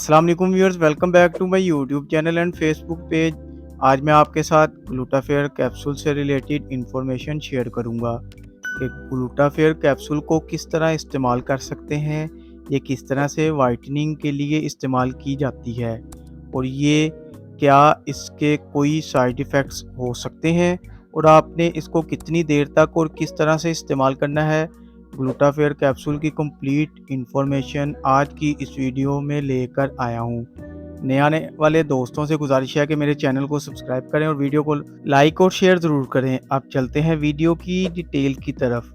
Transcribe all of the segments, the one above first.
अस्सलाम वालेकुम viewers, welcome back to my YouTube channel and Facebook page. आज मैं आपके साथ ग्लूटाफेयर कैप्सूल से रिलेटेड इंफॉर्मेशन शेयर करूंगा कि ग्लूटाफेयर कैप्सूल को किस तरह इस्तेमाल कर सकते हैं, ये किस तरह से वाइटनिंग के लिए इस्तेमाल की जाती है और ये क्या इसके कोई साइड इफ़ेक्ट्स हो सकते हैं और आपने इसको कितनी देर तक और किस तरह से इस्तेमाल करना है। ग्लूटाफेयर कैप्सूल की कंप्लीट इंफॉर्मेशन आज की इस वीडियो में लेकर आया हूँ। नए आने वाले दोस्तों से गुजारिश है कि मेरे चैनल को सब्सक्राइब करें और वीडियो को लाइक और शेयर ज़रूर करें। अब चलते हैं वीडियो की डिटेल की तरफ।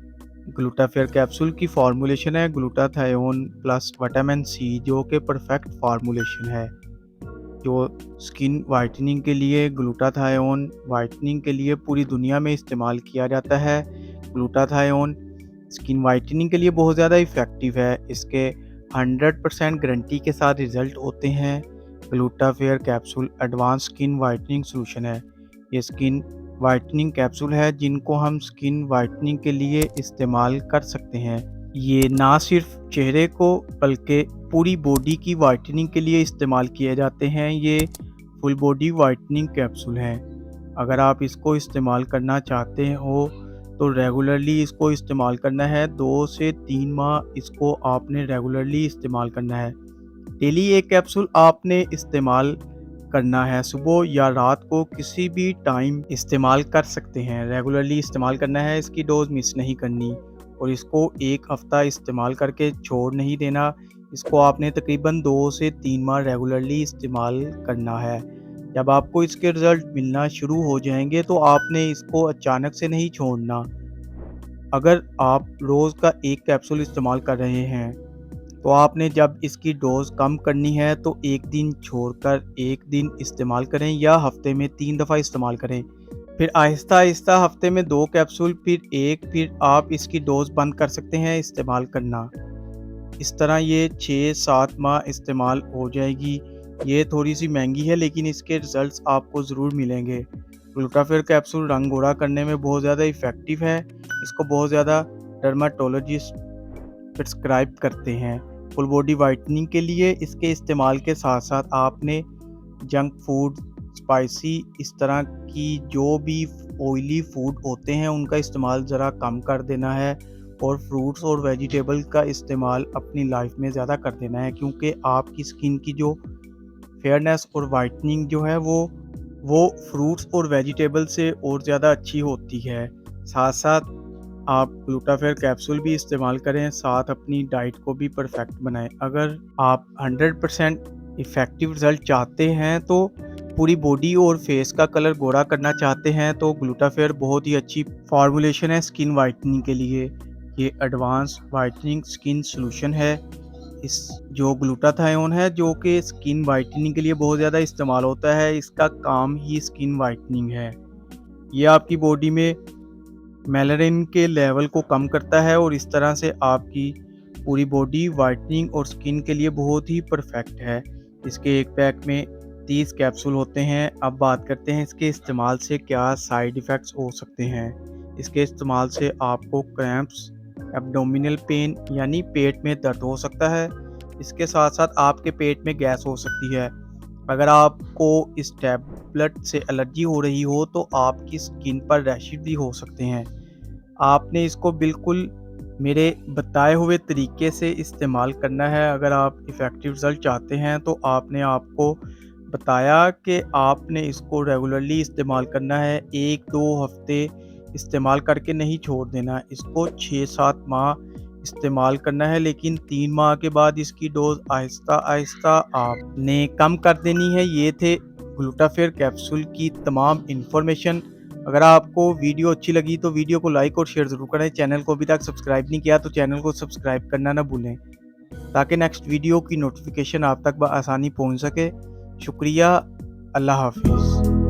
ग्लूटाफेयर कैप्सूल की फार्मूलेशन है ग्लूटाथायोन प्लस विटामिन सी, जो कि परफेक्ट फार्मूलेशन है। जो स्किन वाइटनिंग के लिए ग्लूटाथायोन वाइटनिंग के लिए पूरी दुनिया में इस्तेमाल किया जाता है। ग्लूटाथायोन स्किन वाइटनिंग के लिए बहुत ज़्यादा इफ़ेक्टिव है। इसके 100% गारंटी के साथ रिज़ल्ट होते हैं। Glutafair capsule advance skin whitening solution है। ये स्किन वाइटनिंग कैप्सूल है जिनको हम स्किन वाइटनिंग के लिए इस्तेमाल कर सकते हैं। ये ना सिर्फ चेहरे को बल्कि पूरी बॉडी की वाइटनिंग के लिए इस्तेमाल किए जाते हैं। ये फुल बॉडी वाइटनिंग कैप्सूल हैं। अगर आप इसको इस्तेमाल करना चाहते हो तो रेगुलरली इसको इस्तेमाल करना है। 2 से 3 माह इसको आपने रेगुलरली इस्तेमाल करना है। डेली एक कैप्सूल आपने इस्तेमाल करना है। सुबह या रात को किसी भी टाइम इस्तेमाल कर सकते हैं। रेगुलरली इस्तेमाल करना है, इसकी डोज मिस नहीं करनी और इसको 1 हफ़्ता इस्तेमाल करके छोड़ नहीं देना। इसको आपने तकरीबन 2 से 3 माह रेगुलरली इस्तेमाल करना है। जब आपको इसके रिज़ल्ट मिलना शुरू हो जाएंगे तो आपने इसको अचानक से नहीं छोड़ना। अगर आप रोज़ का 1 कैप्सूल इस्तेमाल कर रहे हैं तो आपने जब इसकी डोज़ कम करनी है तो 1 दिन छोड़कर 1 दिन इस्तेमाल करें या हफ्ते में 3 दफ़ा इस्तेमाल करें। फिर आहिस्ता-आहिस्ता हफ्ते में 2 कैप्सूल, फिर 1, फिर आप इसकी डोज़ बंद कर सकते हैं इस्तेमाल करना। इस तरह ये 6-7 माह इस्तेमाल हो जाएगी। ये थोड़ी-सी महंगी है लेकिन इसके रिज़ल्ट्स आपको ज़रूर मिलेंगे। ग्लूटाफेयर कैप्सूल रंग गोरा करने में बहुत ज़्यादा इफ़ेक्टिव है। इसको बहुत ज़्यादा डर्माटोलॉजिस्ट प्रिस्क्राइब करते हैं। फुल बॉडी वाइटनिंग के लिए इसके इस्तेमाल के साथ-साथ आपने जंक फूड, स्पाइसी इस तरह की जो भी ऑयली फूड होते हैं उनका इस्तेमाल ज़रा कम कर देना है और फ्रूट्स और वेजिटेबल का इस्तेमाल अपनी लाइफ में ज़्यादा कर देना है, क्योंकि आपकी स्किन की जो फेयरनेस और वाइटनिंग जो है वो फ्रूट्स और वेजिटेबल से और ज़्यादा अच्छी होती है। साथ-साथ आप ग्लूटाफेयर कैप्सूल भी इस्तेमाल करें, साथ अपनी डाइट को भी परफेक्ट बनाएं। अगर आप 100% इफ़ेक्टिव रिज़ल्ट चाहते हैं तो पूरी बॉडी और फेस का कलर गोरा करना चाहते हैं तो ग्लूटाफेयर बहुत ही अच्छी फार्मूलेशन है स्किन वाइटनिंग के लिए। ये एडवांस वाइटनिंग स्किन सॉल्यूशन है। इस जो ग्लूटाथायोन है जो कि स्किन वाइटनिंग के लिए बहुत ज़्यादा इस्तेमाल होता है, इसका काम ही स्किन वाइटनिंग है। ये आपकी बॉडी में मेलानिन के लेवल को कम करता है और इस तरह से आपकी पूरी बॉडी वाइटनिंग और स्किन के लिए बहुत ही परफेक्ट है। इसके एक पैक में 30 कैप्सूल होते हैं। अब बात करते हैं इसके इस्तेमाल से क्या साइड इफ़ेक्ट्स हो सकते हैं। इसके इस्तेमाल से आपको क्रैम्प्स, एब्डोमिनल पेन यानी पेट में दर्द हो सकता है। इसके साथ साथ आपके पेट में गैस हो सकती है। अगर आपको इस टैबलेट से एलर्जी हो रही हो तो आपकी स्किन पर रैशेस भी हो सकते हैं। आपने इसको बिल्कुल मेरे बताए हुए तरीके से इस्तेमाल करना है। अगर आप इफ़ेक्टिव रिज़ल्ट चाहते हैं तो आपने आपको बताया कि आपने इसको रेगुलरली इस्तेमाल करना है। 1-2 हफ़्ते इस्तेमाल करके नहीं छोड़ देना। इसको 6-7 माह इस्तेमाल करना है, लेकिन 3 माह के बाद इसकी डोज़ आहिस्ता-आहिस्ता आपने कम कर देनी है। ये थे ग्लूटाफेयर कैप्सूल की तमाम इन्फॉर्मेशन। अगर आपको वीडियो अच्छी लगी तो वीडियो को लाइक और शेयर ज़रूर करें। चैनल को अभी तक सब्सक्राइब नहीं किया तो चैनल को सब्सक्राइब करना ना भूलें, ताकि नेक्स्ट वीडियो की नोटिफिकेशन आप तक बआसानी पहुंच सके। शुक्रिया। अल्लाह हाफ़िज़।